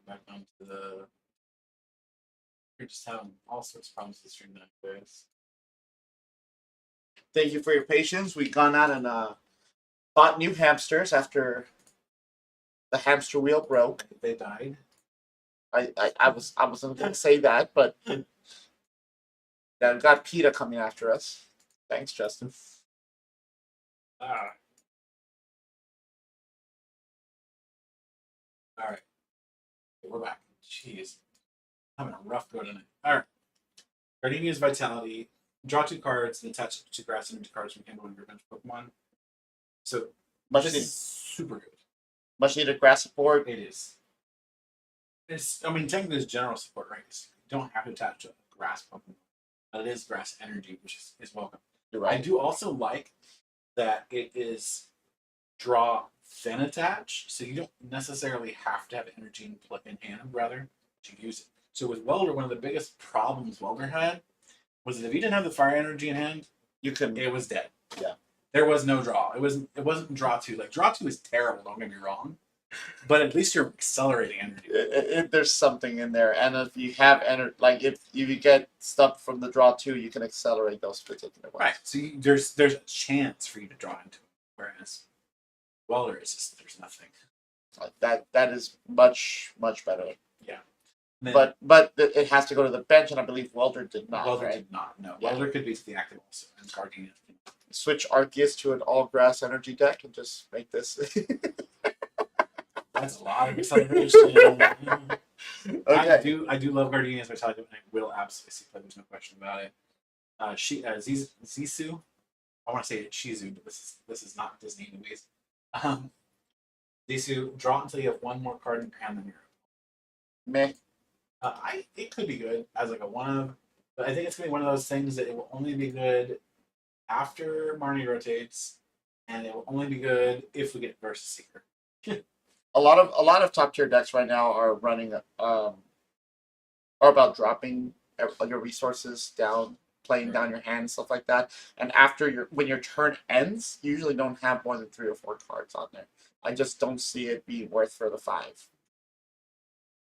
get back onto the. You're just having all sorts of problems with the stream nowadays. Thank you for your patience. We've gone out and bought new hamsters after the hamster wheel broke. They died. I wasn't going to say that, but then we got PETA coming after us. Thanks, Justin. Ah. All right. We're back. Jeez. Having a rough go tonight. All right. Gardenia's Vitality. Draw 2 cards and attach 2 grass energy cards from hand to one of your bench Pokemon. So this is super good. Much needed grass support. It is. I mean, technically it's general support, right? You don't have to attach a grass Pokemon. But it is grass energy, which is welcome. You're right. I do also like that it is draw then attach, so you don't necessarily have to have energy in hand, rather, to use it. So with Welder, one of the biggest problems Welder had was that if you didn't have the fire energy in hand, it was dead. Yeah. There was no draw. It wasn't draw 2. Like draw 2 is terrible, don't get me wrong. But at least you're accelerating energy. There's something in there, and if you have energy, like if you get stuff from the draw 2, you can accelerate those particular ones. Right. So there's a chance for you to draw into it, whereas Welder is just there's nothing. That is much better. Yeah. Then, but it has to go to the bench, and I believe Welder did not. Welder right? did not. No. Yeah. Welder could be to the active also, and Gardenia. Switch Arceus to an all grass energy deck and just make this. That's a lot of acceleration. Okay. I do love Gardenia's Vitality, and I will absolutely see play. There's no question about it. Zissou. I want to say it's Shizu, but this is not Disney movies. Zissou, draw until you have 1 more card in your hand than your Meh. it could be good as like a 1-of, but I think it's gonna be one of those things that it will only be good after Marnie rotates, and it will only be good if we get Versus Seeker. A lot of top tier decks right now are running are about dropping your resources down, playing down your hand, stuff like that. And after when your turn ends, you usually don't have more than 3 or 4 cards on there. I just don't see it being worth for the 5.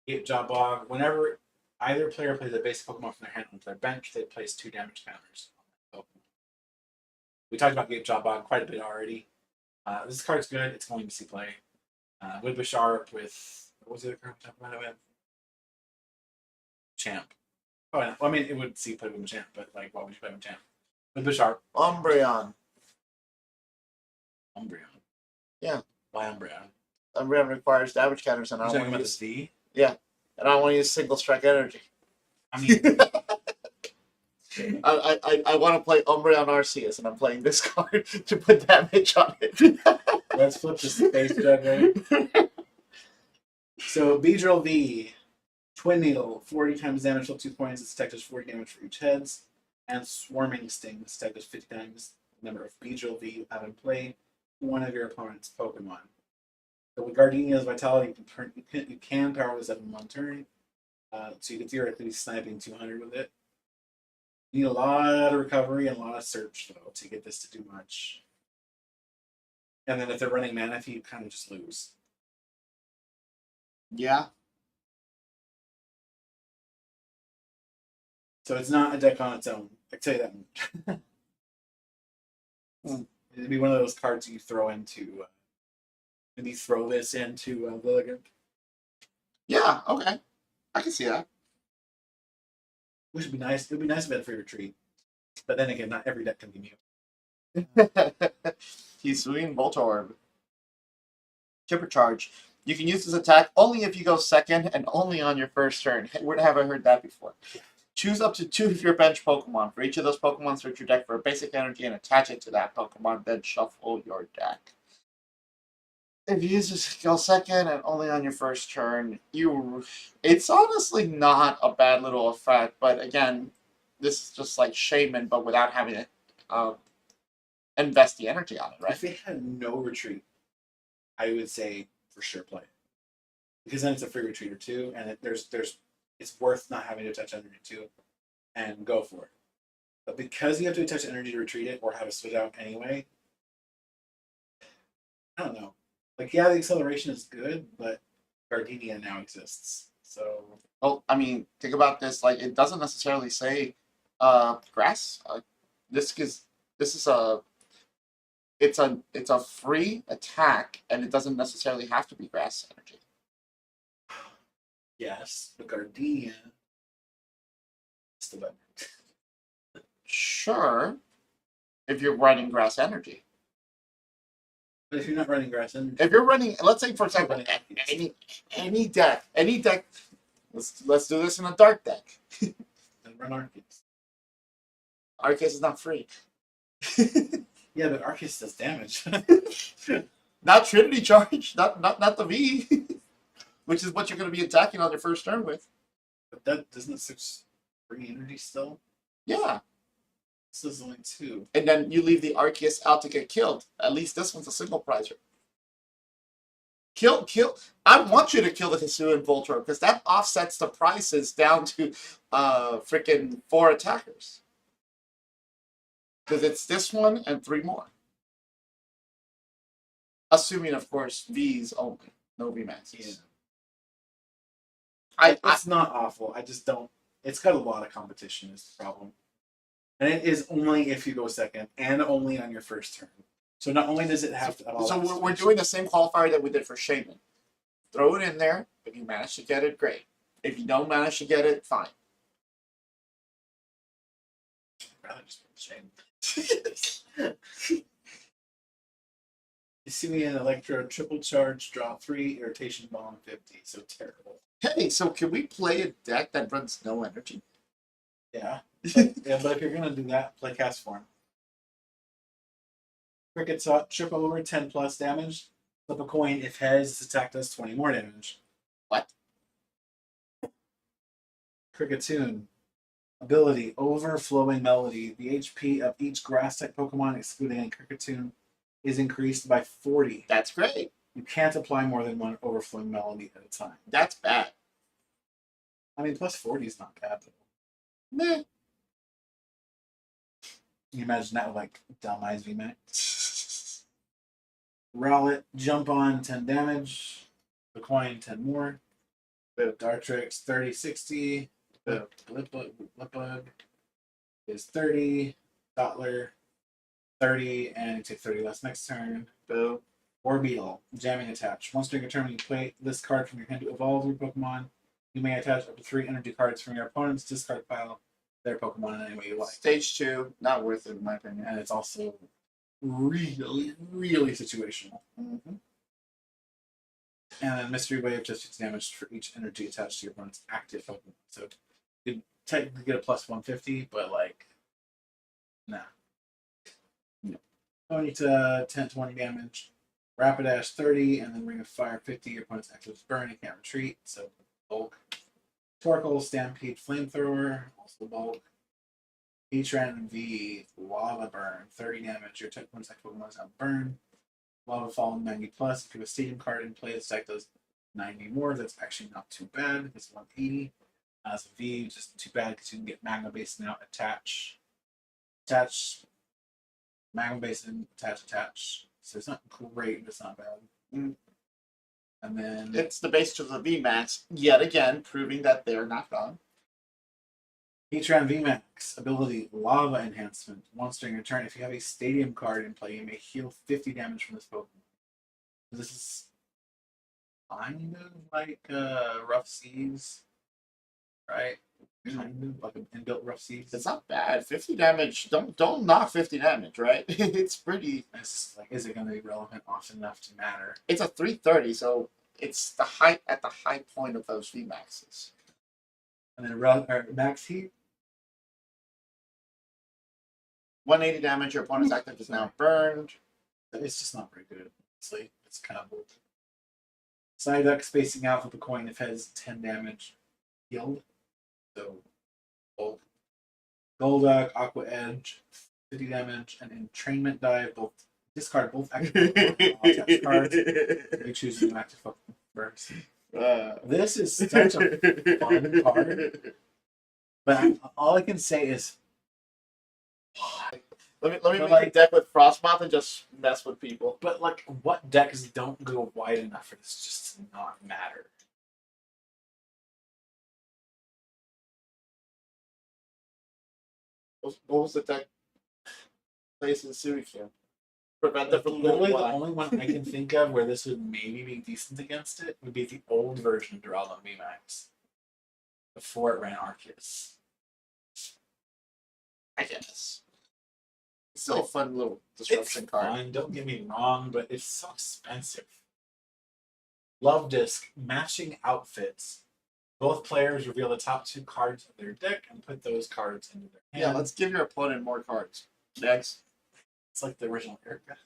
Gate Jawbog. Whenever either player plays a basic Pokemon from their hand onto their bench, they place 2 damage counters on that Pokemon. We talked about Gate Jawbog quite a bit already. This card's good. It's going to see play. With Bisharp, with what was the other card we talked about it with? Champ. Oh, well, I mean, it would see play with Champ, but like, what would you play with Champ? With Bisharp. Umbreon. Yeah. Why Umbreon? Umbreon requires damage counters, and I You're don't want to use V. Yeah, and I want to use single strike energy. I mean, I want to play Umbreon Arceus, and I'm playing this card to put damage on it. Let's flip the Space Juggler. So, Beedrill V, Twin Needle, 40 times damage, till 2 points. Its attack does 40 damage for each heads. And Swarming Sting, its attack does 50 times the number of Beedrill V you have in play, one of your opponent's Pokemon. So, with Gardenia's Vitality, you can power this up in 1 turn. So, you can theoretically be sniping 200 with it. You need a lot of recovery and a lot of search, though, to get this to do much. And then if they're running Manaphy, you kind of just lose. Yeah. So it's not a deck on its own. I can tell you that much. It'd be one of those cards you throw into. Maybe throw this into Lilligant. Yeah. Okay. I can see that. Which would be nice. It would be nice if it had free retreat. But then again, not every deck can be mute. He's swinging Voltorb. Supercharge. You can use this attack only if you go second and only on your first turn. Where have I heard that before? Choose up to 2 of your bench Pokemon. For each of those Pokemon, search your deck for a basic energy and attach it to that Pokemon, then shuffle your deck. If you use this go second and only on your first turn, it's honestly not a bad little effect, but again, this is just like Shaman, but without having to invest the energy on it, right? If it had no retreat, I would say for sure play it. Because then it's a free retreat or 2, and it's worth not having to touch energy too, and go for it. But because you have to touch energy to retreat it or have it switch out anyway, I don't know. Like, yeah, the acceleration is good, but Gardenia now exists. So Well, I mean, think about this. Like, it doesn't necessarily say grass. This is a it's a free attack, and it doesn't necessarily have to be grass energy. yes, the Gardenia is the better. Sure, if you're running grass energy. But if you're not running grass energy, If you're running, let's say for example, running any deck. Let's do this in a dark deck. then run Arceus. Arceus is not free. Yeah, but Arceus does damage. Not Trinity Charge, not the V, which is what you're going to be attacking on your first turn with. But that doesn't it bring energy still? Yeah, This is only 2. and then you leave the Arceus out to get killed. At least this one's a single prizer. Kill. I want you to kill the Hisuian Voltron because that offsets the prices down to freaking 4 attackers. Because it's this one and 3 more. Assuming, of course, V's only, no V maxes. Yeah. It's not awful. I just don't. It's got a lot of competition. Is the problem, and it is only if you go second, and only on your first turn. So not only does it have to. So we're doing the same qualifier that we did for Shaman. Throw it in there. If you manage to get it, great. If you don't manage to get it, fine. I'd rather just shame. You see me in Electro, triple charge, draw 3, irritation bomb 50. So terrible. Hey, so can we play a deck that runs no energy? Yeah. But if you're gonna do that, play cast form. Cricket trip over 10 plus damage. Flip a coin. If heads, this attack does 20 more damage. What? Cricketune. Ability, overflowing melody. The HP of each grass type Pokemon, excluding any Cricketune, is increased by 40. That's great. You can't apply more than one overflowing melody at a time. That's bad. I mean, plus 40 is not bad, though. Meh. Can you imagine that with, like, Dumb Eyes VMAX? Rowlet, jump on, 10 damage. The coin, 10 more. Dartrix, 30, 60. Blipbug is 30. Dottler, 30. And you take 30 less next turn. Boo. Orbeetle, jamming attach. Once during a turn, when you play this card from your hand to evolve your Pokemon, you may attach up to 3 energy cards from your opponent's discard pile their Pokemon in any way you like. Stage 2, not worth it in my opinion. And it's also really, really situational. Mm-hmm. And then Mystery Wave just gets damage for each energy attached to your opponent's active Pokemon. So you technically get a plus 150, but like, nah. No. 20 to 10, 20 damage. Rapidash 30, and then Ring of Fire 50. Your opponent's active burn, you can't retreat, so bulk. Torkoal, Stampede, Flamethrower, also bulk. Heatran V, Lava Burn, 30 damage. Your opponent's active Pokemon is now burn. Lava Fallen 90 plus. If you have a Stadium card in play, this deck does 90 more. That's actually not too bad. It's 180. As a V, just too bad because you can get Magma Basin out, attach, Magma Basin, attach. So it's not great, but it's not bad. Mm. And then It's the base to the VMAX, yet again, proving that they're not gone. Heatran VMAX ability Lava Enhancement. Once during your turn, if you have a Stadium card in play, you may heal 50 damage from this Pokemon. This is kind of like Rough Seas, right? Kind of like an inbuilt Rough Seas. It's not bad. 50 damage. Don't knock 50 damage, right? It's pretty. It's like, is it going to be relevant often enough to matter? It's a 330, so it's the height at the high point of those VMAXs. And then Max Heat. 180 damage. Your opponent's active is now burned. It's just not very good. Honestly, it's kind of bold. Psyduck spacing out with the coin if has 10 damage healed. So, bold. Golduck, Aqua Edge, 50 damage, and Entrainment Dive. Both discard both active cards. You choose an active Pokemon first. This is such a fun card. But all I can say is, Let me But make a deck with Frostmoth and just mess with people. but like, what decks don't go wide enough for this just to not matter? What was the deck place in Suicune? Prevent them from Literally, going the blind. only one I can think of where this would maybe be decent against it would be the old version of Duraludon VMAX. Before it ran Arceus. I guess. It's still a fun little disruption It's card. fun, don't get me wrong, but it's so expensive. Love Disc, matching outfits. Both players reveal the top 2 cards of their deck and put those cards into their hand. Yeah, let's give your opponent more cards. Next. It's like the original Erica.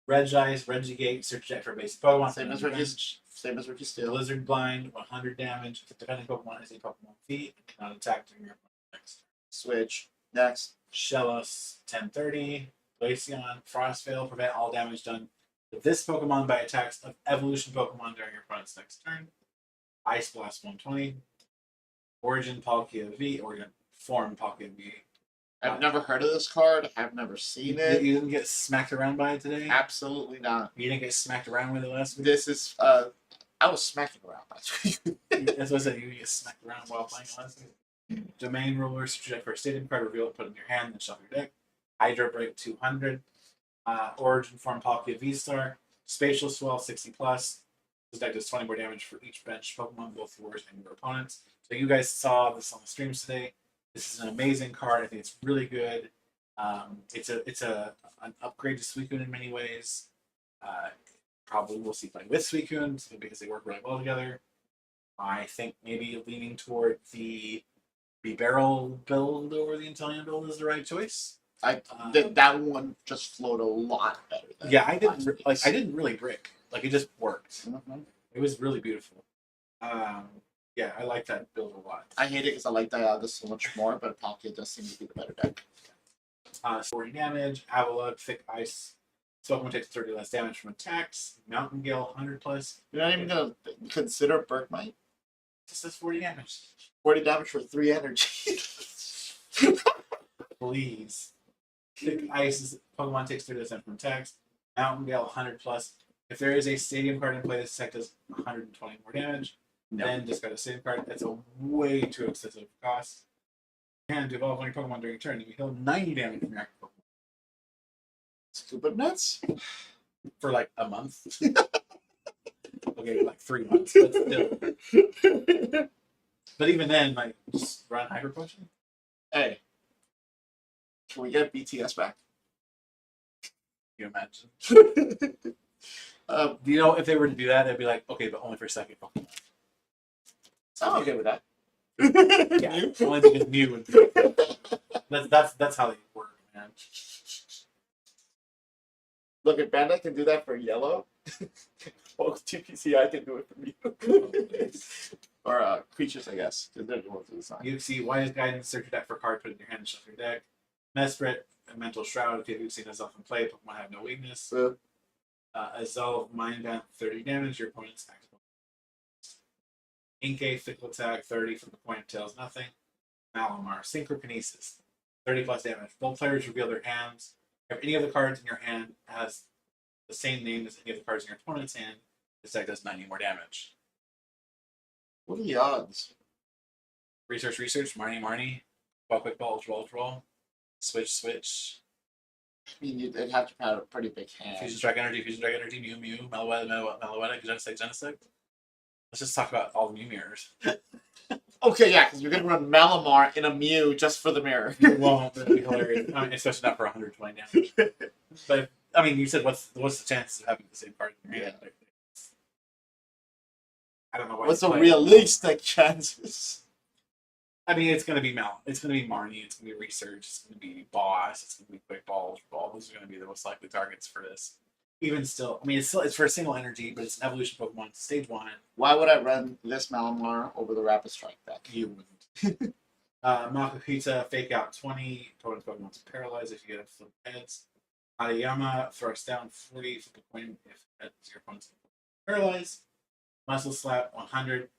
Regice, Regigate, search deck for basic Pokemon. Same as Ricky Steel. Blizzard Blind, 100 damage. If the defending Pokemon is a Pokemon feat, it cannot attack during your opponent's next turn. Switch. Next. Shellos, 1030. Glaceon, Frostveil, prevent all damage done to this Pokemon by attacks of evolution Pokemon during your opponent's next turn. Ice Blast, 120. Origin Palkia V, Origin Form Palkia V. I've never heard of this card. I've never seen it. You didn't get smacked around by it today? Absolutely not. You didn't get smacked around with it last week? This is I was smacking around last week. That's what I said. You get smacked around while playing it last week. Domain Ruler, subject for a stadium card, reveal it, put it in your hand, then shuffle your deck. Hydro Break, 200. Origin Form Palkia V-Star. Spatial Swell, 60+. This deck does 20 more damage for each bench Pokemon, both yours and your opponents. So you guys saw this on the streams today. This is an amazing card. I think it's really good. It's an upgrade to Suicune in many ways. Probably we'll see playing with Suicune because they work really well together. I think maybe leaning toward the Barrel build over the Intellion build is the right choice. That one just flowed a lot better. Than I didn't really brick. Like it just worked. Mm-hmm. It was really beautiful. Yeah, I like that build a lot. I hate it because I like Dialga so much more, but Palkia does seem to be the better deck. 40 damage, Avalugg, Thick Ice. Pokemon takes 30 less damage from attacks. Mountain Gale, 100+. You're not even going to consider Berkmite? It just does 40 damage. 40 damage for 3 energy. Please. Thick Ice is Pokemon takes 30 less damage from attacks. Mountain Gale, 100+. If there is a stadium card in play, this attack does 120 more damage. No. Then just got a stadium card. That's a way too excessive cost. And to evolve one of your Pokemon during a turn, you heal 90 damage from your active Pokemon. Stupid nuts. For like a month. Okay, like 3 months, but still. But even then, like, just run Hyper Potion. Hey, can we get BTS back? Can you imagine? You know, if they were to do that, they'd be like, okay, but only for second Pokemon. I'm okay with that. Yeah, only because Mew would be. That's how they work, man. Look, if Bandai can do that for yellow, well, TPCI can do it for me. Or creatures, I guess. Because they're the ones who design. You see Wise Guidance, search your deck for a card, put it in your hand, and shuffle your deck. Mesprit, a Mental Shroud, if you've seen Azelf in play, Pokemon have no weakness. Azelf, Mind Vamp, 30 damage, your opponent's active. Inkay, Fickle Attack, 30 from the point, tails nothing. Malamar, Synchrokinesis, 30+ damage. Both players reveal their hands. If any of the cards in your hand has the same name as any of the cards in your opponent's hand, this deck does 90 more damage. What are the odds? Research, Marnie, quick ball, roll. Switch. I mean, you'd have to have a pretty big hand. Fusion Strike Energy, Mew, Meloetta, Genesect. Let's just talk about all the Mew mirrors. Okay, yeah, because you're going to run Malamar in a Mew just for the mirror. You won't, that'd be hilarious. I mean, especially not for 120 damage. But, I mean, you said what's the chances of having the same card in your hand? Like, I don't know why. What's the realistic chances? I mean, it's going to be It's going to be Marnie. It's going to be Research. It's going to be Boss. It's going to be Quick Ball. Those are going to be the most likely targets for this. Even still, I mean, it's for a single energy, but it's an evolution Pokemon. It's stage 1. Why would I run this Malamar over the Rapid Strike deck? You wouldn't. Makuhita, Fake Out 20. Opponent's Pokemon's paralyzed if you get a flip heads. Adayama, Thrust Down 40. Flip a coin if your opponent's paralyzed. Muscle Slap 100.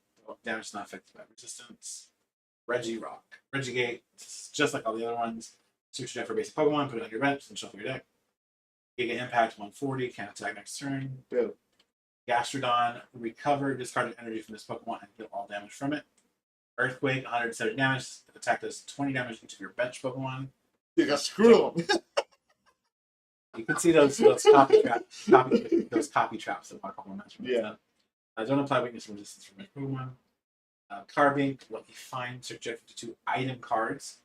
Damage not affected by resistance. Regigate, just like all the other ones. Search your deck for basic Pokemon, put it on your bench, and shuffle your deck. Giga Impact 140, can't attack next turn. Boom. Gastrodon, recover, discard energy from this Pokemon and deal all damage from it. Earthquake, 170 damage. Attack does 20 damage to each of your bench Pokemon. You got screw them. You can see those copy traps that my Pokemon mentioned. Yeah. Don't apply weakness and resistance for my Pokemon. Carbink, Lucky Find, subject to 2 item cards.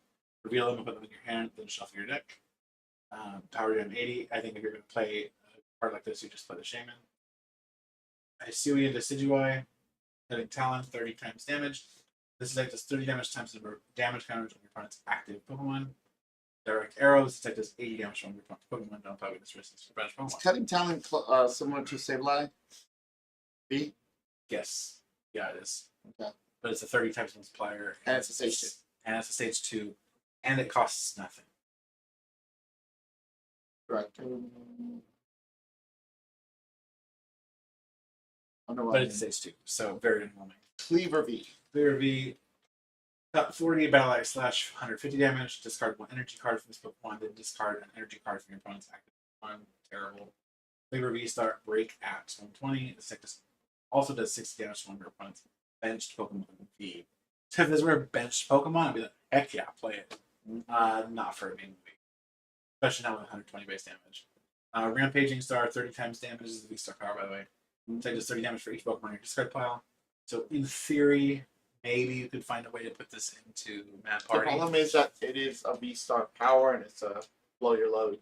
Reveal them and put them in your hand, then shuffle your deck. Power Gem 80. I think if you're going to play a card like this, you just play the Shaman. Hisuian Decidueye, Cutting Talon, 30 times damage. This attack does 30 damage times the number of damage counters on your opponent's active Pokemon. Direct Arrows, attack does 80 damage on your opponent's Pokemon. Don't play with this resistance for bench Is Pokemon. Cutting Talon similar to Sableye? B? Yes. Yeah, it is. Okay. But it's a 30 times multiplier. And it's a stage 2. And it's a stage 2. And it costs nothing. Correct. But it's stage 2, so very underwhelming. Cleaver V. Clear V, cut 40 battle axe slash 150 damage. Discard 1 energy card from this Pokemon, then discard an energy card from your opponent's active Pokemon. Terrible. Cleaver V start break at 120. This deck also does 60 damage to one of your opponent's benched Pokemon V. So if this were a benched Pokemon, I'd be like, heck yeah, play it. Not for a main V. Especially not with 120 base damage. Rampaging Star, 30 times damage is the V star power, by the way. Take just 30 damage for each Pokemon in your discard pile. So in theory, maybe you could find a way to put this into Mad Party. The problem is that it is a V-Star power and it's a blow your load.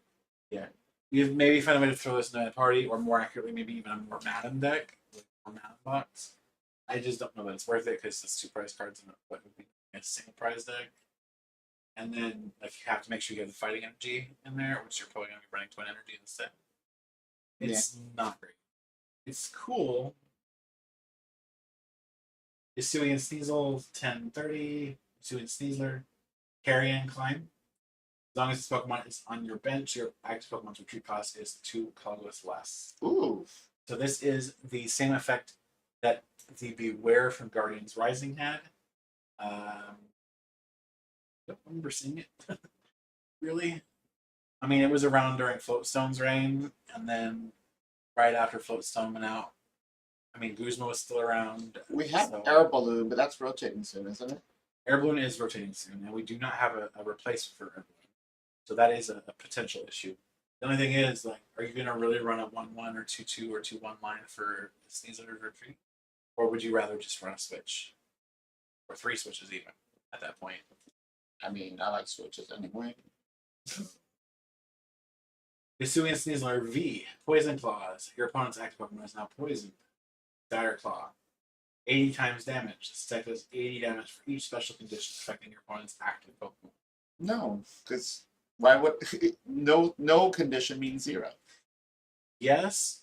Yeah. You maybe find a way to throw this into Mad Party, or more accurately, maybe even a more Madden deck, like more Madden box. I just don't know that it's worth it because it's 2 prize cards and what would be a single prize deck. And then like you have to make sure you have the fighting energy in there, which you're probably going to be running twin energy instead. It's not great. It's cool. Hisuian Sneasel, 1030. Hisuian Sneasler, Carrion Climb. As long as this Pokemon is on your bench, your active Pokemon's retreat cost is 2 colorless less. Ooh. So this is the same effect that the Beware from Guardians Rising had. I don't remember seeing it. Really? I mean, it was around during Floatstone's reign, and then right after Floatstone went out. I mean, Guzma was still around. We have Air Balloon, but that's rotating soon, isn't it? Air Balloon is rotating soon, and we do not have a replacement for Air Balloon. So that is a potential issue. The only thing is, like, are you going to really run a 1-1 or 2-2 or 2-1 line for Sneasler Retreat? Or would you rather just run a switch? Or 3 switches even, at that point? I mean, I like switches anyway. Hisuian Sneasler V, Poison Claws. Your opponent's active Pokemon is now poisoned. Dire Claw. 80 times damage. This deck does 80 damage for each special condition affecting your opponent's active Pokemon. No, because why would no condition means 0? Yes,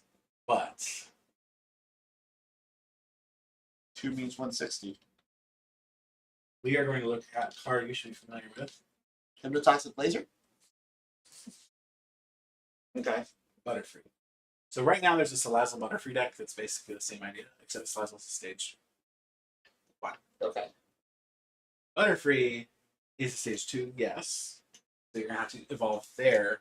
but 2 means 160. we are going to look at a card you should be familiar with. Hypnotoxic Laser? Okay. Butterfree. So right now there's a Salazzle Butterfree deck that's basically the same idea, except Salazzle's a stage 1. Okay. Butterfree is a stage 2, yes. So you're going to have to evolve there.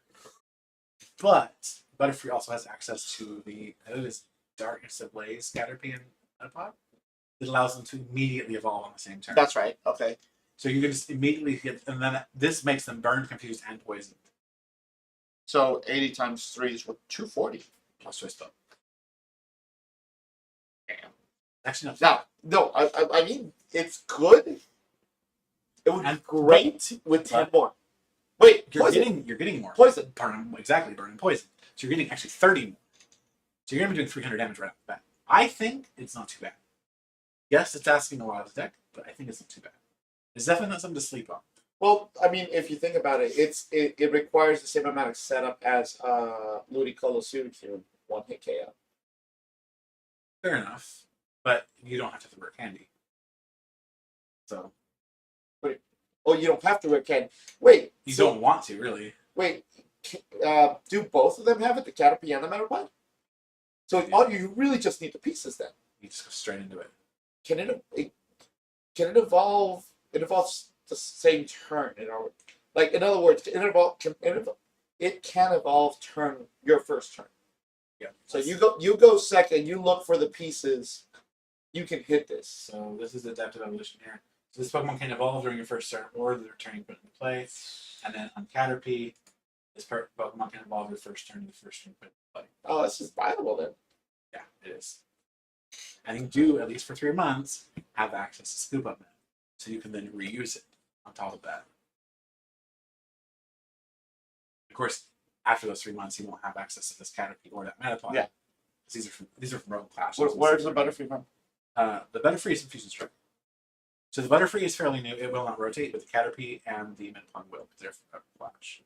But Butterfree also has access to the, I think it's Darkness Ablaze Caterpie and Metapod. It allows them to immediately evolve on the same turn. That's right. Okay. So you can just immediately get, and then this makes them burned, confused, and poisoned. So 80 times 3 is what, 240. Plus twist up. Damn. Actually, No, I mean, it's good. It would be great with 10 more. Wait, you're poison. getting more. Poison. Burn, exactly, burn and poison. So you're getting actually 30 more. So you're going to be doing 300 damage right off the bat. I think it's not too bad. Yes, it's asking a lot of the deck, but I think it's not too bad. It's definitely not something to sleep on. Well, I mean, if you think about it, it requires the same amount of setup as Ludicolo Suicune, 1-hit KO. Fair enough, but you don't have to work handy. So. Wait. Oh, you don't have to work handy. Wait. You don't want to, really. Wait. Do both of them have it, the Caterpie and the Metapod? So all you really just need the pieces then. You just go straight into it. Can it evolve? It evolves the same turn, like in other words, it can evolve your first turn. Yeah. So you go second. You look for the pieces. You can hit this. So this is adaptive evolution here. So this Pokemon can evolve during your first turn or the return you put into play. And then on Caterpie, this Pokemon can evolve your first turn, the first turn you put into play. Oh, this is viable then. Yeah, it is. And you do, at least for 3 months, have access to Scoop Up now. So you can then reuse it on top of that. Of course, after those 3 months, you won't have access to this Caterpie or that Metapod. Yeah. These are from rogue classes. Where's the Butterfree from? The Butterfree is in Fusion Strike. So the Butterfree is fairly new. It will not rotate, but the Caterpie and the Metapod will, because they're from Flash.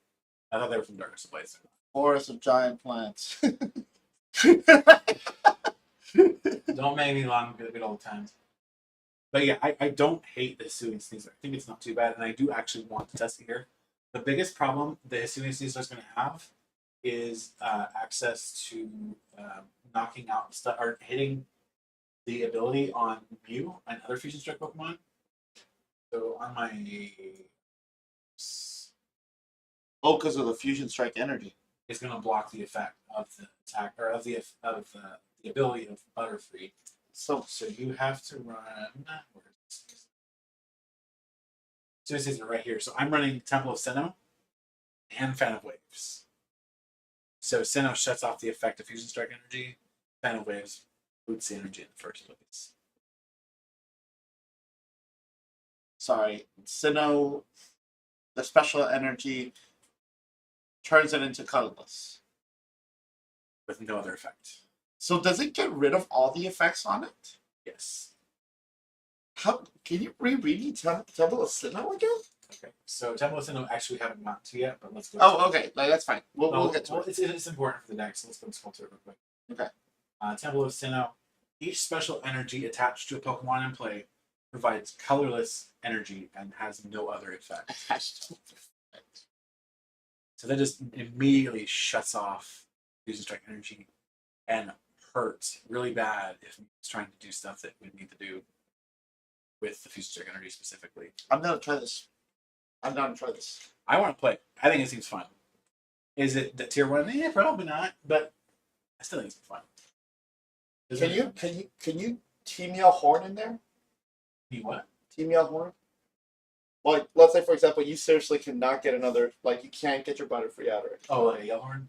I thought they were from Darkness Ablaze. Forest of giant plants. Don't make me long good old times. But yeah, I don't hate the Hisuian Sneasler. I think it's not too bad, and I do actually want to test it here. The biggest problem the Hisuian Sneasler is going to have is access to knocking out stuff or hitting the ability on Mew and other Fusion Strike Pokemon. So on my Because of the Fusion Strike energy. It's going to block the effect of the attack or of the ability of Butterfree. So you have to run. So this is right here. So I'm running Temple of Sinnoh and Fan of Waves. So Sinnoh shuts off the effect of Fusion Strike energy. Fan of Waves boots the energy in the first place. Sorry, Sinnoh, the special energy turns it into colorless. With no other effect. So does it get rid of all the effects on it? Yes. How can you reread me Temple of Sinnoh again? Okay. So Temple of Sinnoh actually haven't gotten to yet, but let's go. Oh, okay. Like, that's fine. We'll get to it. It's important for the deck, so let's go scroll through it real quick. Okay. Temple of Sinnoh. Each special energy attached to a Pokemon in play provides colorless energy and has no other effect. So that just immediately shuts off Fusion Strike energy and hurts really bad if it's trying to do stuff that we need to do with the Fusion Strike energy specifically. I'm gonna try this. I'm down to try this. I want to play. I think it seems fun. Is it the tier 1? Yeah, probably not, but I still think it's fun. Can you team Yell Horn in there? You what? Team Yell Horn? Like, let's say, for example, you seriously cannot get another, like, you can't get your Butterfree out of it. Oh, like a Yellhorn?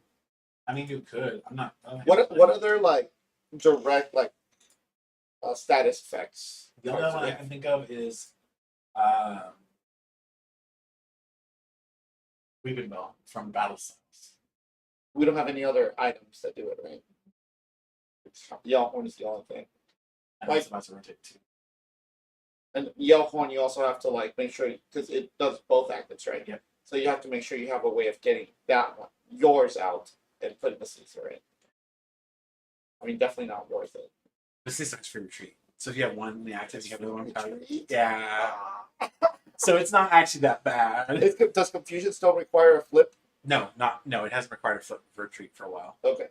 I mean, you could. I'm not. What other, like, direct, like, status effects? The only one I can think of is Weeping Bell from Battle Styles. We don't have any other items that do it, right? Yell Horn is the only thing. And that's about to rotate too. And Yell Horn, you also have to, like, make sure, because it does both actives, right? Yeah. So you have to make sure you have a way of getting that one, yours out, and putting the Caesar in. I mean, definitely not worth it. This is for retreat. So if you have one in the active, you have another one powered. Retreat? Yeah. So it's not actually that bad. Does Confusion still require a flip? No, it hasn't required a flip for retreat for a while. Okay.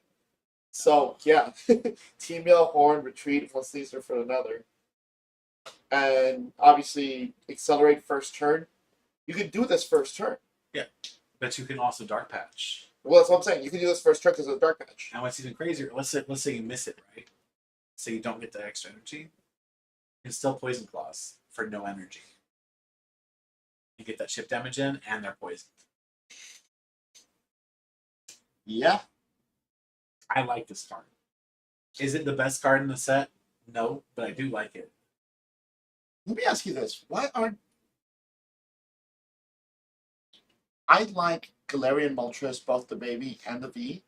So, yeah. Team Yell Horn, retreat one Caesar for another. And obviously, accelerate first turn. You can do this first turn. Yeah. But you can also Dark Patch. Well, that's what I'm saying. You can do this first turn because of the Dark Patch. And what's even crazier, let's say you miss it, right? So you don't get the extra energy. You can still Poison Claws for no energy. You get that chip damage in, and they're poisoned. Yeah. I like this card. Is it the best card in the set? No, but I do like it. Let me ask you this. Why aren't... I like Galarian Moltres, both the baby and the V,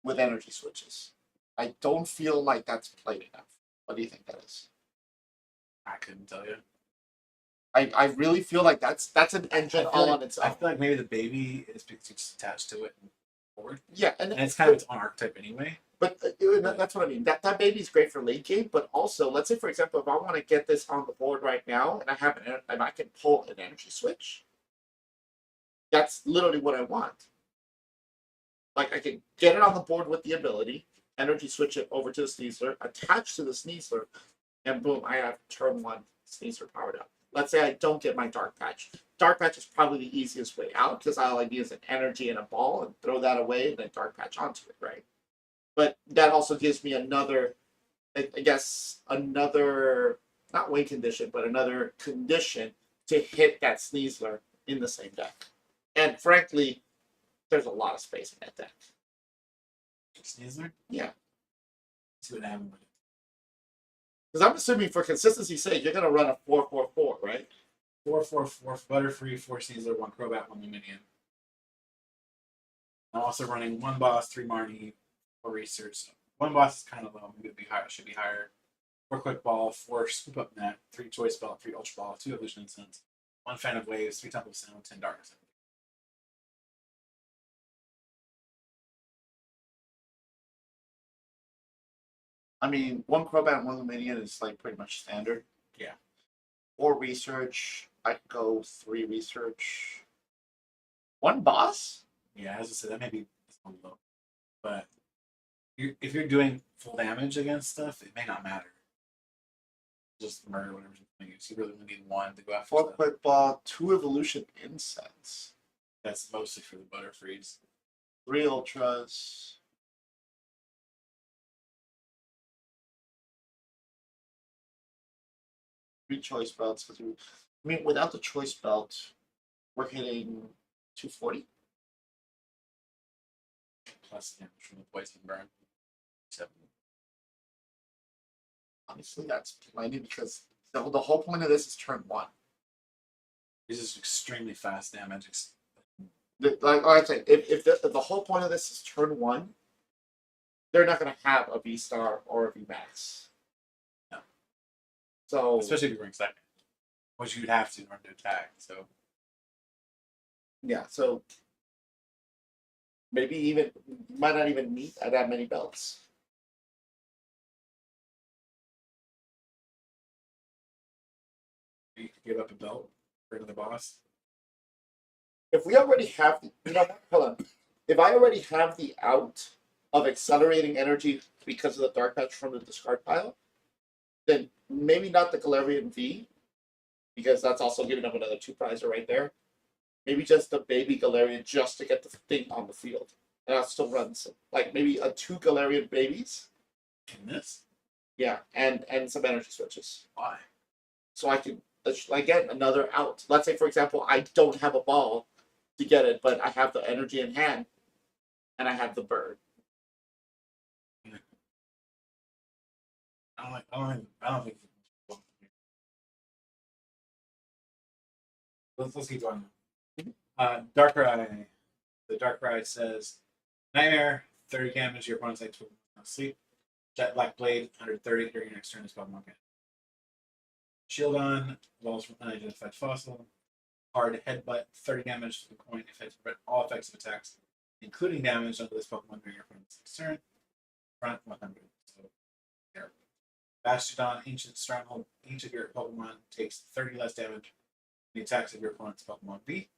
with energy switches. I don't feel like that's played enough. What do you think that is? I couldn't tell you. I really feel like that's an engine all on its own. I feel like maybe the baby is because it's attached to it and forward. Yeah, and it's kind of its own archetype anyway. But that's what I mean. That baby's great for late game, but also, let's say, for example, if I want to get this on the board right now, and I can pull an energy switch, that's literally what I want. Like, I can get it on the board with the ability, energy switch it over to the Sneasler, attach to the Sneasler, and boom, I have turn 1 Sneasler powered up. Let's say I don't get my Dark Patch. Dark Patch is probably the easiest way out, because all I need is an energy and a ball, and throw that away, and then Dark Patch onto it, right? But that also gives me another, I guess, another not win condition, but another condition to hit that Sneasler in the same deck. And frankly, there's a lot of space in that deck. Sneasler? Yeah. See what happened with it. Because I'm assuming for consistency's sake, you're going to run a 4-4-4, right? 4/4/4 Butterfree, 4 Sneasler, 1 Crobat, 1 Luminion. I'm also running 1 Boss, 3 Marnie, 4 Research. So 1 Boss is kind of low. Maybe it'd be higher. Should be higher. 4 Quick Ball, 4 Scoop Up Net, 3 Choice Belt, 3 Ultra Ball, 2 Evolution Incense, 1 Fan of Waves, 3 Temple Sound, 10 Darkness. I mean, 1 Crobat, 1 Luminion is like pretty much standard. Yeah. 4 Research. I could go 3 Research. 1 Boss? Yeah, as I said, that may be low. But if you're doing full damage against stuff, it may not matter. Just murder whatever's in the use. You really only need 1 to go after 4 stuff. Quick Ball, 2 Evolution Incense. That's mostly for the Butterfrees. 3 Ultras. Three Choice Belts. Because I mean, without the Choice Belt, we're hitting 240. Plus damage from the Poison Burn. 7. Honestly, that's plenty because the whole point of this is turn 1. This is extremely fast damage. Like I said, if the whole point of this is turn 1, they're not going to have a V Star or a V Max. No. So especially if you're going second, which you'd have to in order to attack. So yeah, so maybe even might not even need that many belts. you could give up a belt for another boss. If we already have, hold on. If I already have the out of accelerating energy because of the dark patch from the discard pile, then maybe not the Galarian V, because that's also giving up another 2 prizer right there. Maybe just the baby Galarian just to get the thing on the field. And I'll still run some, like maybe 2 Galarian babies. In this? Yeah, and some energy switches. Why? So I can get another out. Let's say, for example, I don't have a ball to get it, but I have the energy in hand, and I have the bird. I don't think. Let's keep going. Darkrai. The Darkrai says, Nightmare, 30 damage. Your opponent's like 12 sleep. Jet Black Blade, 130 during your next turn is Pokemon can. Shieldon, evolves from unidentified fossil. Hard Headbutt, 30 damage to the coin if hits prevent all effective attacks, including damage onto this Pokemon during your opponent's next turn. Front 100. So here. Bastiodon, Ancient Stronghold. Each of your Pokemon takes 30 less damage the attacks of your opponent's Pokemon V.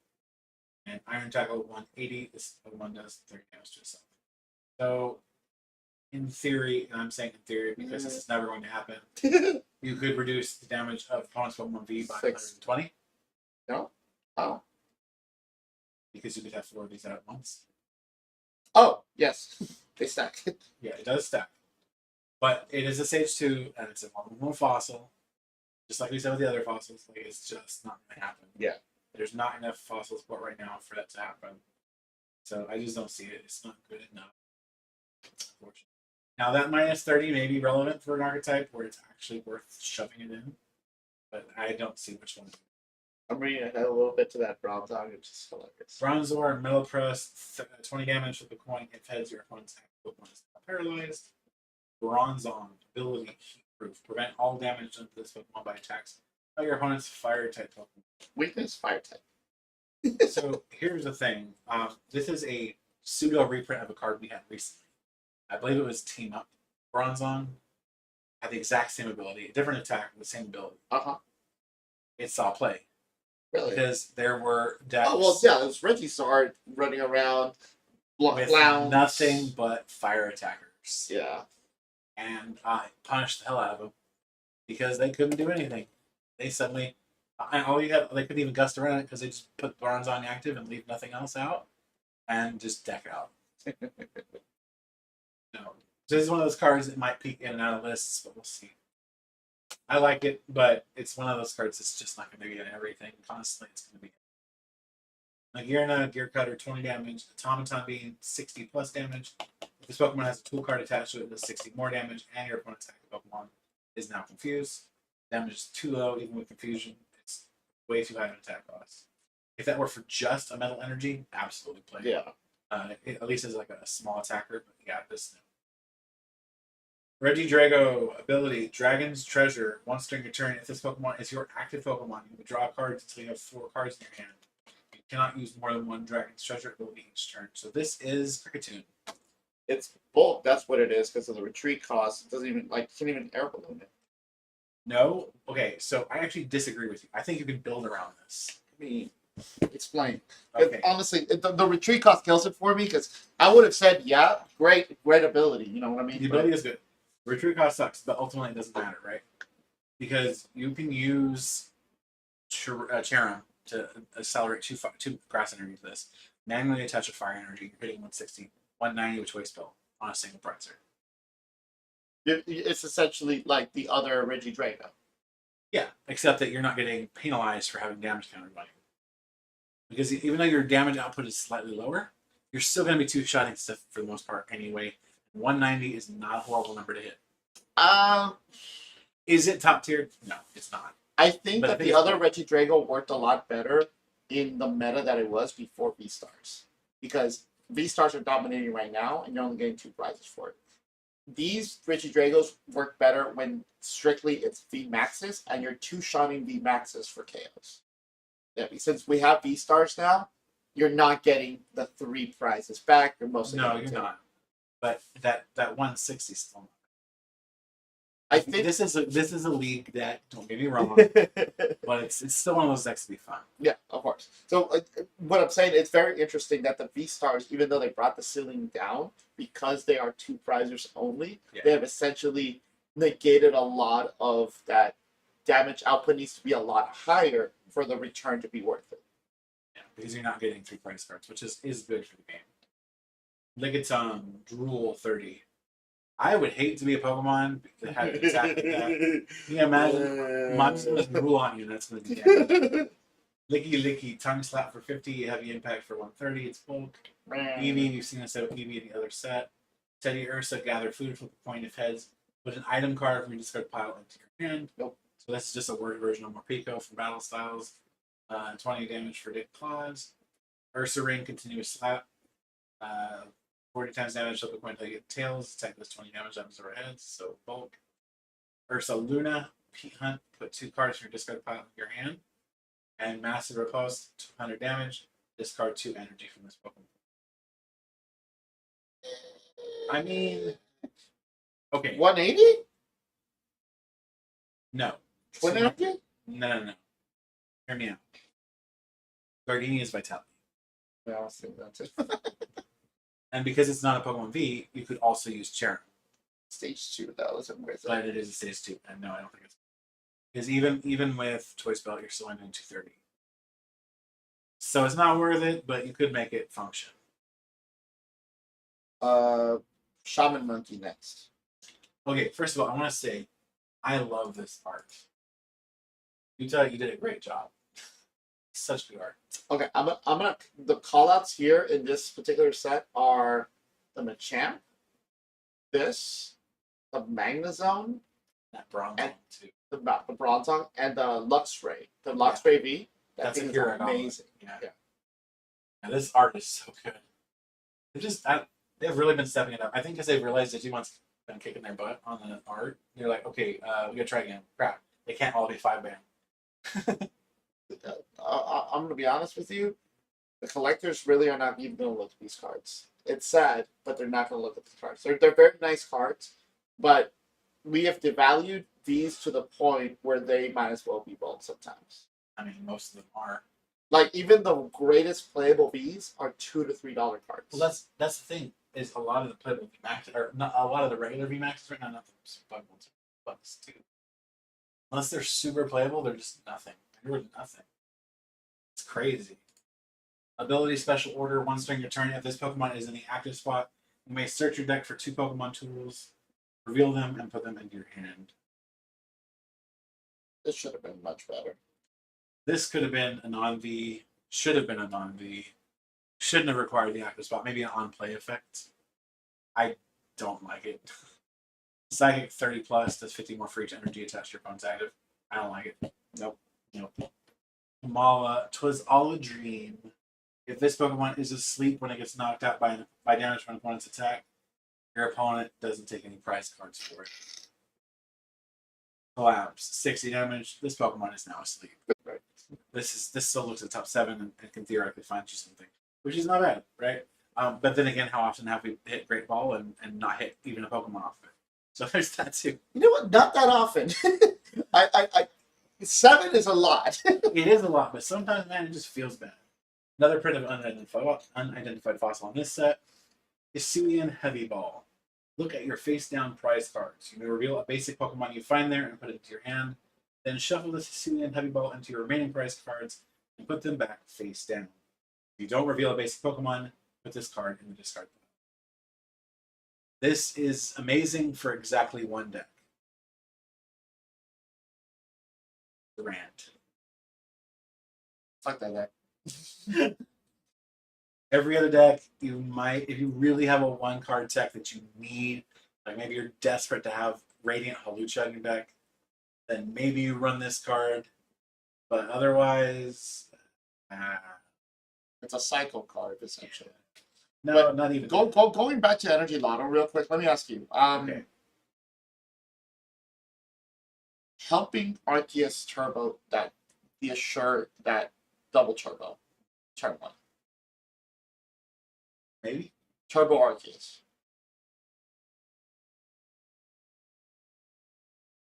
And Iron Tackle 180, this Pokemon does 30 damage to itself. So, in theory, and I'm saying in theory because this is never going to happen, you could reduce the damage of opponent's Pokemon V by 120. No? Oh. Because you could have 4 of these out at once. Oh, yes. They stack. Yeah, it does stack. But it is a Stage 2, and it's a one fossil. Just like we said with the other fossils, like it's just not going to happen. Yeah. There's not enough fossil support right now for that to happen. So I just don't see it. It's not good enough. Unfortunately. Now that minus 30 may be relevant for an archetype where it's actually worth shoving it in. But I don't see which one. I'm reading ahead a little bit to that Bronzong, which is hilarious. Bronzor, Metal Press, 20 damage with the coin. If heads, your opponent's Pokemon is not paralyzed. Bronzong, ability, heat proof. Prevent all damage done to this Pokemon by attacks by your opponent's fire type Pokemon. Weakness, fire type. So here's the thing. This is a pseudo reprint of a card we had recently. I believe it was Team Up. Bronzong had the exact same ability, a different attack, but the same ability. It saw play. Really? Because there were decks. Oh, well, yeah, it was Registard running around with nothing but fire attackers. Yeah. And I punished the hell out of them because they couldn't do anything. They suddenly, they couldn't even gust around it because they just put Bronzong active and leave nothing else out and just deck out. No. So this is one of those cards that might peek in and out of lists, but we'll see. I like it, but it's one of those cards that's just not going to get everything constantly. It's going to be Nagirna, Gear Cutter, 20 damage. Automaton being 60 plus damage. If this Pokemon has a tool card attached to it, it does 60 more damage, and your opponent's active Pokemon is now confused. Damage is too low, even with confusion. It's way too high on attack cost. If that were for just a Metal Energy, absolutely play. Yeah. At least as like a small attacker, but yeah, this. Regidrago ability, Dragon's Treasure. Once during your turn, if this Pokemon is your active Pokemon, you can draw cards until you have 4 cards in your hand. You cannot use more than one Dragon's Treasure ability each turn. So this is Kricketune. It's bulk. That's what it is because of the retreat cost. It doesn't even you can't even air balloon it. No? Okay, so I actually disagree with you. I think you can build around this. I mean, explain. Okay. Honestly, the retreat cost kills it for me because I would have said, yeah, great ability. You know what I mean? The ability is good. Retreat cost sucks, but ultimately it doesn't matter, right? Because you can use Cherim to accelerate 2 grass energy to this. Manually attach a fire energy. You're hitting 160, 190 with choice spell on a single pricer. It's essentially like the other Regidrago. Yeah, except that you're not getting penalized for having damage countered by you. Because even though your damage output is slightly lower, you're still going to be 2-shotting stuff for the most part anyway. 190 is not a horrible number to hit. Is it top tier? No, it's not. I think that the other Regidrago worked a lot better in the meta that it was before V-Stars. Because V-Stars are dominating right now, and you're only getting 2 prizes for it. These Regidragos work better when strictly it's V-Maxes, and you're 2-shotting V-Maxes for KOs. Yeah, since we have V-Stars now, you're not getting the 3 prizes back. You're mostly you're not. But that 160 still. I think this is a league that, don't get me wrong, but it's still one of those decks to be fun. Yeah, of course. So what I'm saying, it's very interesting that the V-Stars, even though they brought the ceiling down, because they are 2 prizers only, they have essentially negated a lot of that damage output needs to be a lot higher for the return to be worth it. Yeah, because you're not getting 3 prize cards, which is good for the game. Lickitung, Drool 30. I would hate to be a Pokemon that had an attack like that. Can you imagine? Mom's going to drool on you, and that's going to be damage. Licky, Tongue Slap for 50, Heavy Impact for 130, it's bulk. Eevee, you've seen a set of Eevee in the other set. Teddy Ursa, gather food, flip a coin of heads. Put an item card from your discard pile into your hand. Nope. So that's just a word version of Morpeko from Battle Styles. 20 damage for Dick Claws. Ursa Ring, continuous slap. 40 times damage, flip a coin until you get tails. Attack does 20 damage, happens over heads, so bulk. Ursa Luna, Pete Hunt, put 2 cards from your discard pile in your hand. And Massive Riposte, 200 damage. Discard 2 energy from this Pokemon. I mean, okay. 180? No. 190? No. Hear me out. Gardenia's Vitality. Yeah, I'll say that too. And because it's not a Pokemon V, you could also use Cherim. Stage 2, that was amazing. But it is a stage 2, and no, I don't think it's because even with Choice Belt, you're still only doing 230. So it's not worth it, but you could make it function. Shaman Monkey next. Okay, first of all, I want to say I love this art. You did a great job. Such good art. Okay, I'm gonna the callouts here in this particular set are the Machamp, this, the Magnezone, That Bronze and too. the Bronzong, and the Luxray. The Luxray V. That's thing a is hero amazing. Yeah. And this art is so good. They've really been stepping it up. I think because they've realized that Digimon's been kicking their butt on the art. They're like, okay, we gotta try again. Crap, they can't all be 5-band. I'm gonna be honest with you. The collectors really are not even gonna look at these cards. It's sad, but they're not gonna look at the cards. They're very nice cards, but we have devalued these to the point where they might as well be bought sometimes. I mean, most of them are. Like even the greatest playable Vs are $2 to $3 cards. Well, that's the thing. Is a lot of the playable VMAX or not a lot of the regular VMAXs right now, not the bug ones, bugs too. Unless they're super playable, they're just nothing. They're worth nothing. It's crazy. Ability Special Order. Once during your turn, if this Pokemon is in the active spot, you may search your deck for 2 Pokemon tools, reveal them, and put them into your hand. This should have been much better. This could have been a non-V, should have been a non-V, shouldn't have required the active spot, maybe an on-play effect. I don't like it. Psychic 30 plus does 50 more for each energy attached to your opponent's active. I don't like it. Nope. Kamala, 'twas all a dream. If this Pokemon is asleep when it gets knocked out by damage from an opponent's attack, your opponent doesn't take any prize cards for it. Collapse, 60 damage. This Pokemon is now asleep. Right. This still looks at top 7 and can theoretically find you something, which is not bad, right? But then again, how often have we hit Great Ball and not hit even a Pokemon off of it? So there's that too. You know what? Not that often. I 7 is a lot. It is a lot, but sometimes, man, it just feels bad. Another print of unidentified fossil on this set is Hisuian Heavy Ball. Look at your face-down prize cards. You may reveal a basic Pokemon you find there and put it into your hand. Then shuffle this Hisuian Heavy Ball into your remaining prize cards and put them back face down. If you don't reveal a basic Pokemon, put this card in the discard pile. This is amazing for exactly one deck. Rant. Fuck that deck. Every other deck, you might, if you really have a one-card deck that you need, like maybe you're desperate to have Radiant Hawlucha in your deck, then maybe you run this card. But otherwise, It's a cycle card, essentially. no, But not even. Going back to Energy Lotto real quick, let me ask you. Okay. Helping Arceus Turbo that the Assure that double turbo. Turn 1. Maybe. Turbo Arceus.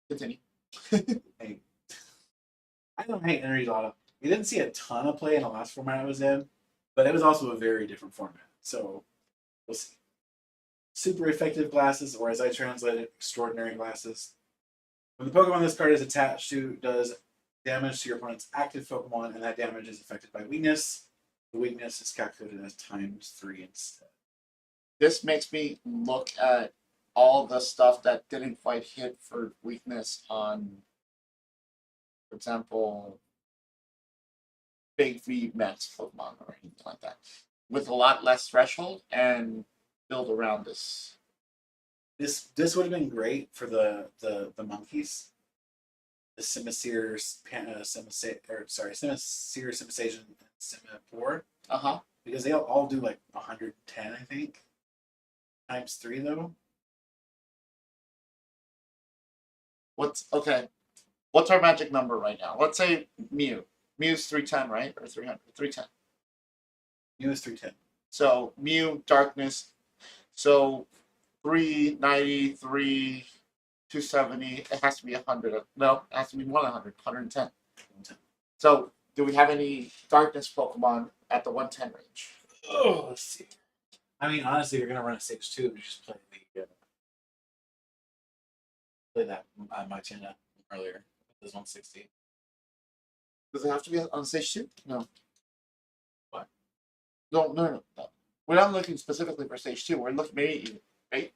Continue. Hey. I don't hate Energy Lotto. We didn't see a ton of play in the last format I was in, but it was also a very different format. So we'll see. Super effective glasses, or as I translate it, extraordinary glasses. When the Pokemon this card is attached to does damage to your opponent's active Pokemon, and that damage is affected by weakness, the weakness is calculated as ×3 instead. This makes me look at all the stuff that didn't quite hit for weakness on, for example, Big V Max Pokemon or anything like that, with a lot less threshold and build around this. This would have been great for the monkeys. The Simisear, Simisation, and Simipour, because they all do like 110, I think, ×3 though. What's our magic number right now? Let's say Mew. Mew's 310, right? Or 300? 310. Mew is 310. So Mew, Darkness. So 393, 270. It has to be 100. No, it has to be more than 100. 110. So do we have any Darkness Pokemon at the 110 range? Oh, let's see. I mean, honestly, you're gonna run a 6-2 if you just play that Martina earlier. This 160. Does it have to be on stage 2? No. What? No. We're not looking specifically for stage 2. We're looking maybe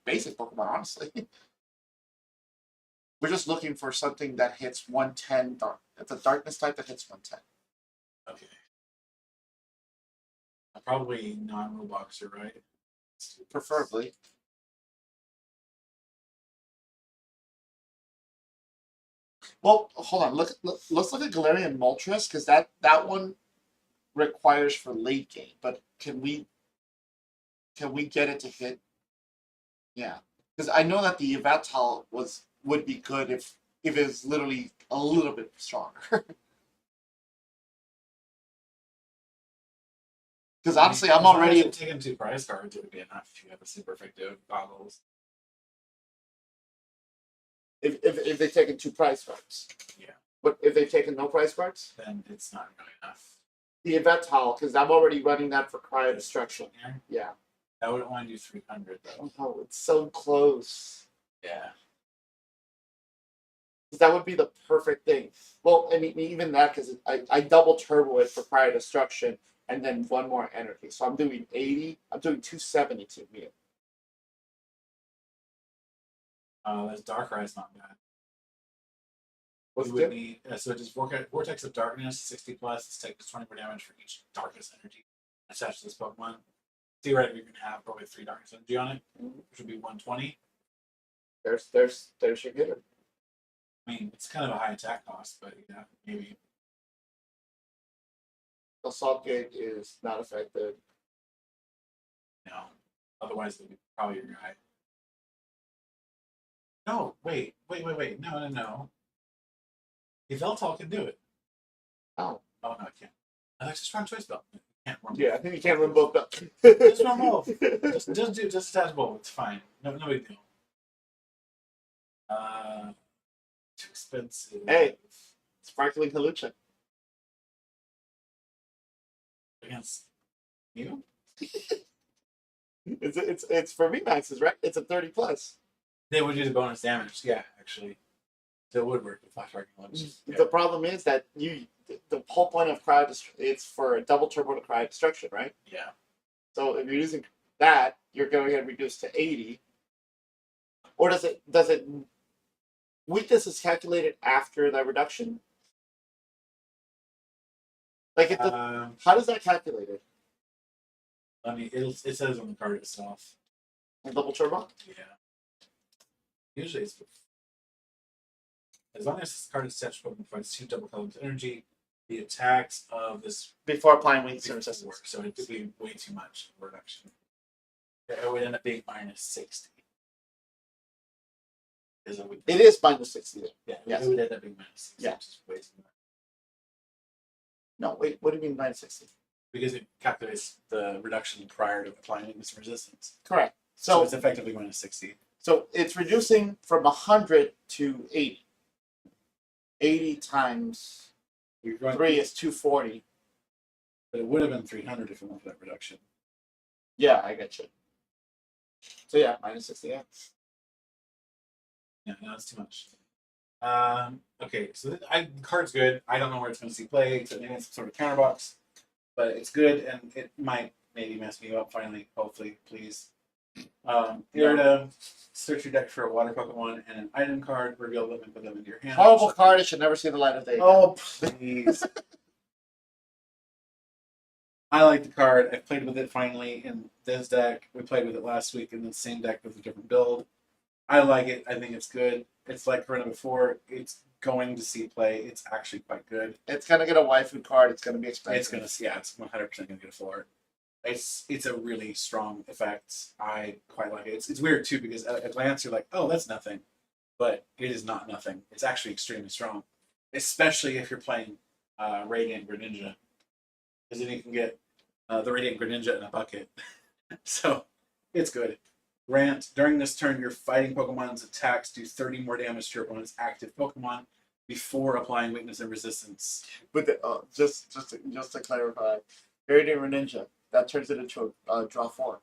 basic Pokemon, honestly. We're just looking for something that hits 110 dark. It's a darkness type that hits 110. Okay. Probably non-Robloxer, right? Preferably. Well, hold on. Let's look at Galarian Moltres, because that one requires for late game. But can we get it to hit? Yeah, because I know that the Yveltal would be good if it's literally a little bit stronger. Because honestly, I'm already taking 2 prize cards. It would be enough if you have a super effective goggles. If they've taken 2 prize cards. Yeah. But if they've taken no prize cards, then it's not really enough. The Yveltal, because I'm already running that for Cryo Destruction. Yeah. That would only do 300 though. Oh, it's so close. Yeah. That would be the perfect thing. Well, I mean, even that, because I double turbo it for Cryo Destruction and then 1 more energy. So I'm doing 80. I'm doing 270 to Mew. This Darkrai's not bad. What's You the would need so just Vortex of Darkness, 60 plus. It's take 20 more damage for each darkness energy attached to this Pokemon. Theoretically, you can have probably 3 darkness energy on it, which would be 120. there's your getter. I mean, it's kind of a high attack cost, but yeah, maybe. Assault Gate is not affected. No. Otherwise, it would be probably your guy. No, wait. No. Yveltal can do it. Oh. Oh, no, it can't. That's just strong choice belt. It can't run Yeah, I think you can't run both up. Just run both. Just attach both. It's fine. No big deal. Too expensive. Hey. Sparkling Halucha. Against you? It's for VMAXs, right? It's a 30 plus. They would do the bonus damage. Yeah, actually. So it would work with flash arcing lunch. Yeah. The problem is that the whole point of it's for a double turbo to cryo destruction, right? Yeah. So if you're using that, you're going to get reduced to 80. Or does it weakness is calculated after the reduction? Like how does that calculate it? I mean, it says on the card itself. A double turbo? Yeah. Usually it's as long as this card is set Pokemon provides 2 double colors of energy, the attacks of this Before applying weakness and before, resistance. so it would be way too much of a reduction. It would end up being minus 60. It is minus 60 then. Yeah, Yes. it would end up being minus 60. Yeah. Which is way too much. No, wait, what do you mean minus 60? Because it calculates the reduction prior to applying weakness and resistance. Correct. So So it's effectively minus 60. so it's reducing from 100 to 80. 80 times You're going 3 is 240. But it would have been 300 if it weren't for that reduction. Yeah, I get you. So yeah, minus 60, yeah. Yeah, no, that's too much. Okay, so the card's good. I don't know where it's going to see play, except maybe it's some sort of counterbox. But it's good, and it might maybe mess me up finally, hopefully, please. You're to search your deck for a water Pokemon and an item card, reveal them and put them into your hand. Horrible card, it should never see the light of day. Oh, please. I like the card. I played with it finally in this deck. We played with it last week in the same deck with a different build. I like it. I think it's good. It's like Corona before. It's going to see play. It's actually quite good. It's gonna get a waifu card, it's gonna be expensive. It's gonna, yeah, it's 100% gonna get a floor. It's a really strong effect. I quite like it. It's weird too because at a glance you're like, oh, that's nothing, but it is not nothing. It's actually extremely strong, especially if you're playing Radiant Greninja, because then you can get the Radiant Greninja in a bucket. So it's good. Grant, during this turn, your fighting Pokemon's attacks do 30 more damage to your opponent's active Pokemon before applying weakness and resistance. But just to clarify, Radiant Greninja, that turns it into a draw 4.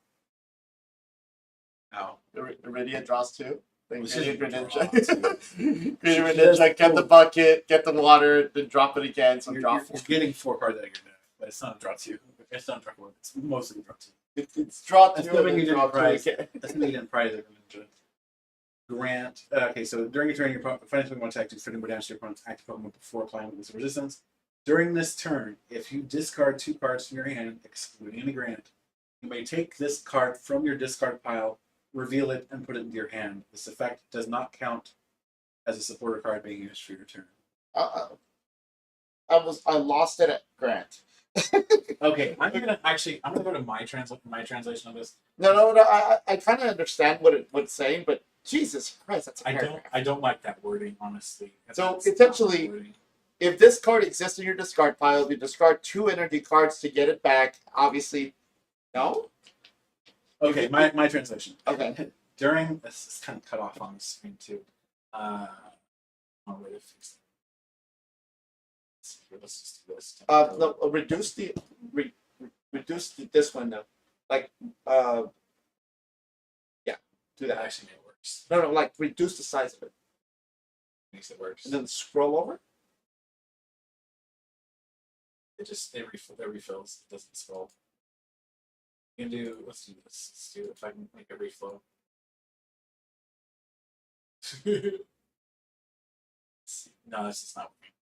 Ow. Iridia draws 2. Then Well, Radiant draw Greninja. Radiant Greninja, get the bucket, get the water, then drop it again, so draw 4. You're getting 4 cards out of your deck, but it's not a draw 2. It's not a draw 4. It's mostly a draw 2. It's draw 2 Assuming and you then draw didn't 2 prize. again. Assuming you didn't prize it. Grant. Okay, so during your turn, your fighting Pokemon attack does 30 more damage to your opponent's active Pokemon before applying weakness and resistance. During this turn, if you discard 2 cards from your hand, excluding the Grant, you may take this card from your discard pile, reveal it, and put it into your hand. This effect does not count as a supporter card being used for your turn. I lost it at Grant. Okay, I'm gonna go to my translation of this. No. I kind of understand what it's saying, but Jesus Christ, that's a paragraph. I don't like that wording, honestly. So, That's essentially, not wording. If this card exists in your discard pile, you discard 2 energy cards to get it back. Obviously, no. Okay, my translation. Okay. During this is kind of cut off on the screen too. Oh, wait, it fixed it. Let's just do this. No, reduce this one though. Like, yeah, do That that. actually makes it worse. No, like reduce the size of it, Makes it worse. and then scroll over. It refills. It doesn't scroll. You can do. Let's do this. Let's do it if I can make it reflow. No, that's just not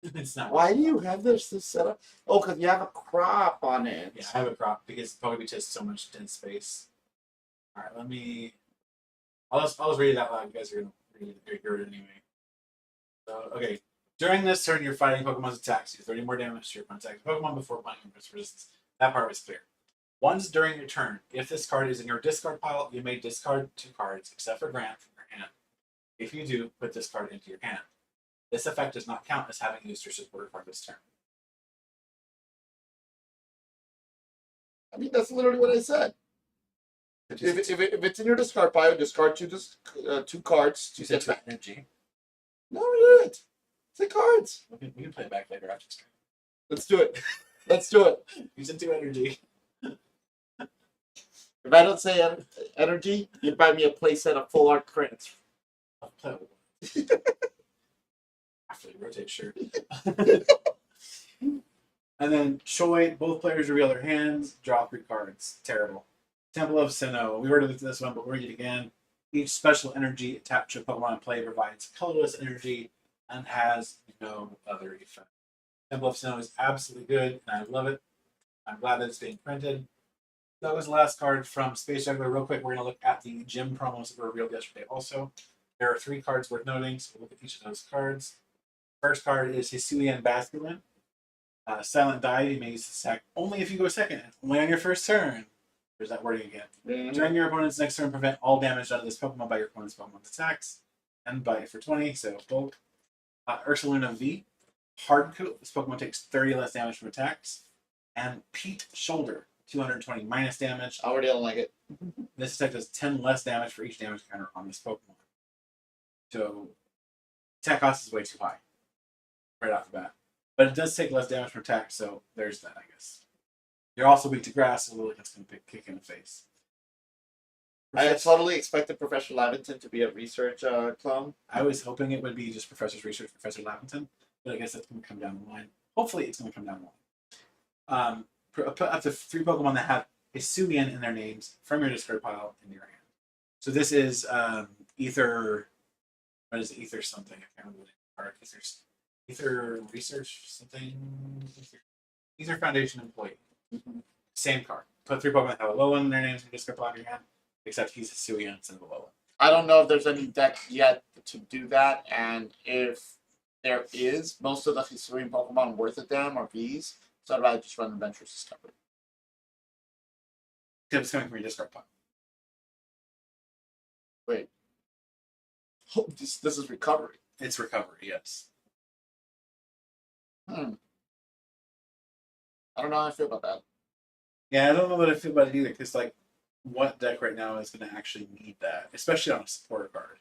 working. It's not. Why do working. you have this set up? Oh, because you have a crop on it. Yeah, I have a crop because probably just so much dense space. All right, let me. I'll just read it out loud. You guys are gonna read it, hear it anyway. So okay, during this turn, you're fighting Pokemon's attacks. You 30 more damage to your opponent's attack Pokemon before applying resistance. That part was clear. Once during your turn, if this card is in your discard pile, you may discard 2 cards except for Grant from your hand. If you do, put this card into your hand. This effect does not count as having used your support card this turn. I mean, that's literally what I said. If it's in your discard pile, discard 2 cards. You said 2 energy. No, we didn't. Say cards. We can play it back later after stream. Let's do it. Let's do it. You said 2 energy. If I don't say energy, you buy me a playset of full art crayons. I'll play after the rotate shirt. And then Choi, both players reveal their hands, draw 3 cards. Terrible. Temple of Sinnoh. We already looked at this one, but we'll read it again. Each special energy attached to a Pokemon in play provides colorless energy and has no other effect. Temple of Sinnoh is absolutely good, and I love it. I'm glad that it's being printed. That was the last card from Space Juggler. Real quick, we're going to look at the gym promos that were revealed yesterday also. There are 3 cards worth noting, so we'll look at each of those cards. First card is Hisuian Basculin. Silent Die, you may use this attack only if you go second, only on your first turn. There's that wording again. Mm-hmm. During your opponent's next turn, prevent all damage done to this Pokemon by your opponent's Pokemon's attacks. And bite for 20, so bulk. Ursaluna V. Hard Coat. This Pokemon takes 30 less damage from attacks. And Pete Shoulder. 220 minus damage. I already don't like it. This attack does 10 less damage for each damage counter on this Pokemon. So, attack cost is way too high. Right off the bat. But it does take less damage from attack, so there's that, I guess. You're also weak to grass, so Lily that's going to kick in the face. I had totally expected Professor Lavington to be a research clone. I was hoping it would be just Professor's Research, Professor Lavington, but I guess that's going to come down the line. Hopefully, it's going to come down the line. Put up to 3 Pokemon that have Hisuian in their names from your discard pile into your hand. So this is Ether. What is it? Ether something? I can't remember the name. Ether Research something. Ether Foundation employee. Mm-hmm. Same card. Put 3 Pokemon that have a low one in their names from your discard pile in your hand, except he's Hisuian instead of a low one. I don't know if there's any deck yet to do that, and if there is, most of the Hisuian Pokemon worth a damn are Vs, so I'd rather just run the Ventures Discovery. Because it's coming from your discard pile. Wait. Oh, this is recovery. It's recovery, yes. I don't know how I feel about that. Yeah, I don't know what I feel about it either, because, like, what deck right now is going to actually need that, especially on a supporter card?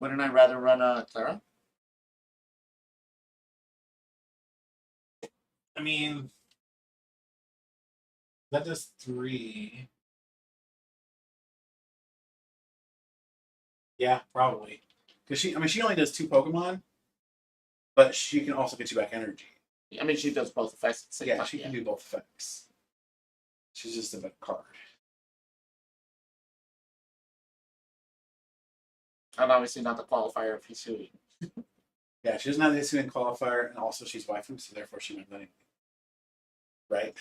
Wouldn't I rather run a Clara? I mean, that does 3. Yeah, probably. Because she only does 2 Pokemon, but she can also get you back energy. I mean, she does both effects at the same Yeah, time. she can do both effects. She's just a better card. And obviously not the qualifier of Hisui. Yeah, she doesn't have the Hisuian qualifier, and also she's waifu, so therefore she wins anything. Right?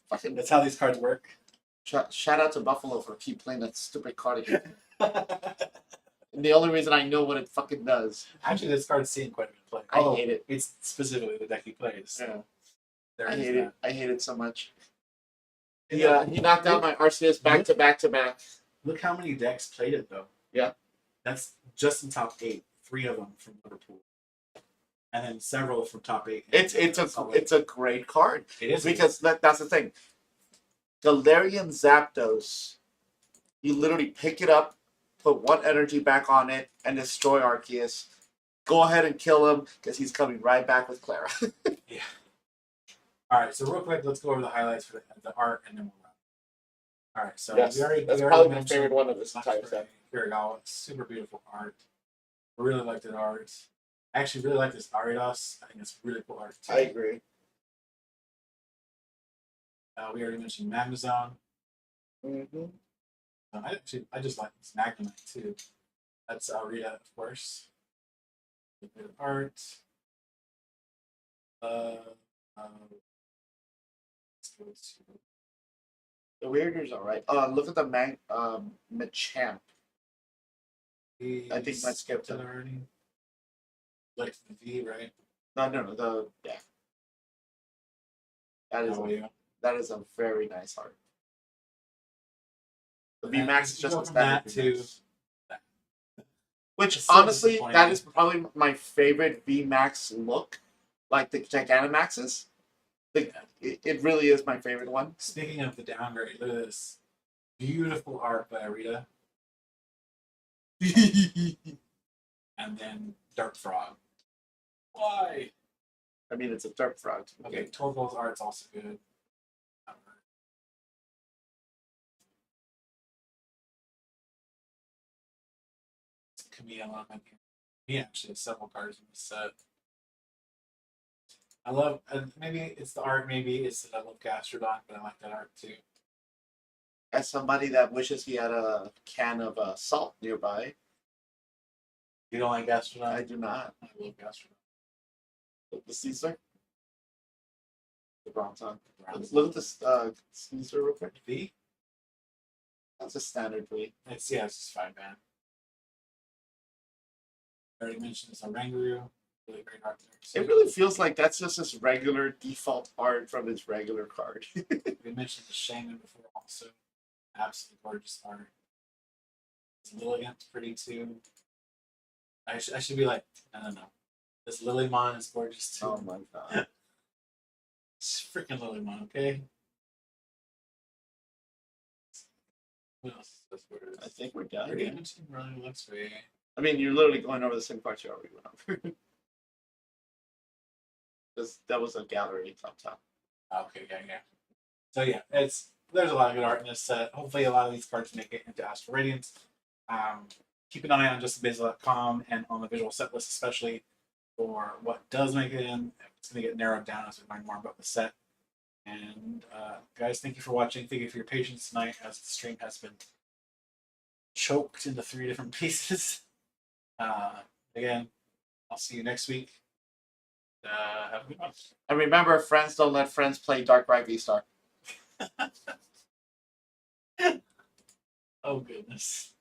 Fucking That's how these cards work. shout out to Buffalo for keep playing that stupid card again. And the only reason I know what it fucking does. Actually, this card's seen quite a bit of play. I hate it. It's specifically the deck he plays. Yeah. There I is hate that. it. I hate it so much. Yeah, He knocked out my Arceus back to back to back. Look how many decks played it though. Yeah. That's just in top 8. 3 of them from Liverpool, and then several from top 8. It's a great card. It is Because that's the thing. Galarian Zapdos, you literally pick it up, put 1 energy back on it, and destroy Arceus. Go ahead and kill him because he's coming right back with Clara. Yeah. All right. So real quick, let's go over the highlights for the art, and then we'll wrap. All right. So Yes, we already that's we already probably my mentioned favorite one of this Max entire Ray set. Kirigawa. Super beautiful art. I really like the art. I actually really like this Ariados. I think it's really cool art too. I agree. We already mentioned Magnezone. Mm-hmm. I just like this Magnemite too. That's Rita, of course. Good art. Let's go to The Weirder's alright. Look at the Machamp. I think I skipped it. already. Like the V, right? No. Yeah. That is a very art. The And VMAX is you just go a from standard that to VMAX. Which It's so honestly, disappointing. that is probably my favorite VMAX look, like the Gigantamaxes. It really is my favorite one. Speaking of the downgrade, look at this beautiful art by Arita. And then Dark Frog. Why? I mean, it's a Derp Frog. Okay, Torval's art's also good. Camille, he actually has several cards in the set. I love, maybe it's the art, maybe it's that I love Gastrodon, but I like that art too. As somebody that wishes he had a can of salt nearby, You don't like Gastrodon? I do not. I love Gastrodon. The Caesar, the Bronton. Bronze. Look at this Caesar real quick. V? That's a standard V. It's just 5-man. I already mentioned it's a Rangaroo. Really great art there. It really feels like that's just his regular default art from his regular card. We mentioned the Shaman before also. Absolutely gorgeous art. This Lilligant's pretty too. I should be like, no. This Lilymon is gorgeous too. Oh my god. It's freaking Lilymon, okay? What else is this word? I think we're done. Pretty Yeah. interesting, really looks very. I mean, you're literally going over the same parts you already went over. That was a gallery up top. Okay, yeah. So yeah, there's a lot of good art in this set. Hopefully, a lot of these cards make it into Astral Radiance. Keep an eye on justthebasil.com and on the visual set list, especially for what does make it in. It's going to get narrowed down as we learn more about the set. And guys, thank you for watching. Thank you for your patience tonight, as the stream has been choked into 3 different pieces. Again, I'll see you next week. Have a good one. And remember, friends don't let friends play Darkrai V-Star. Oh, goodness.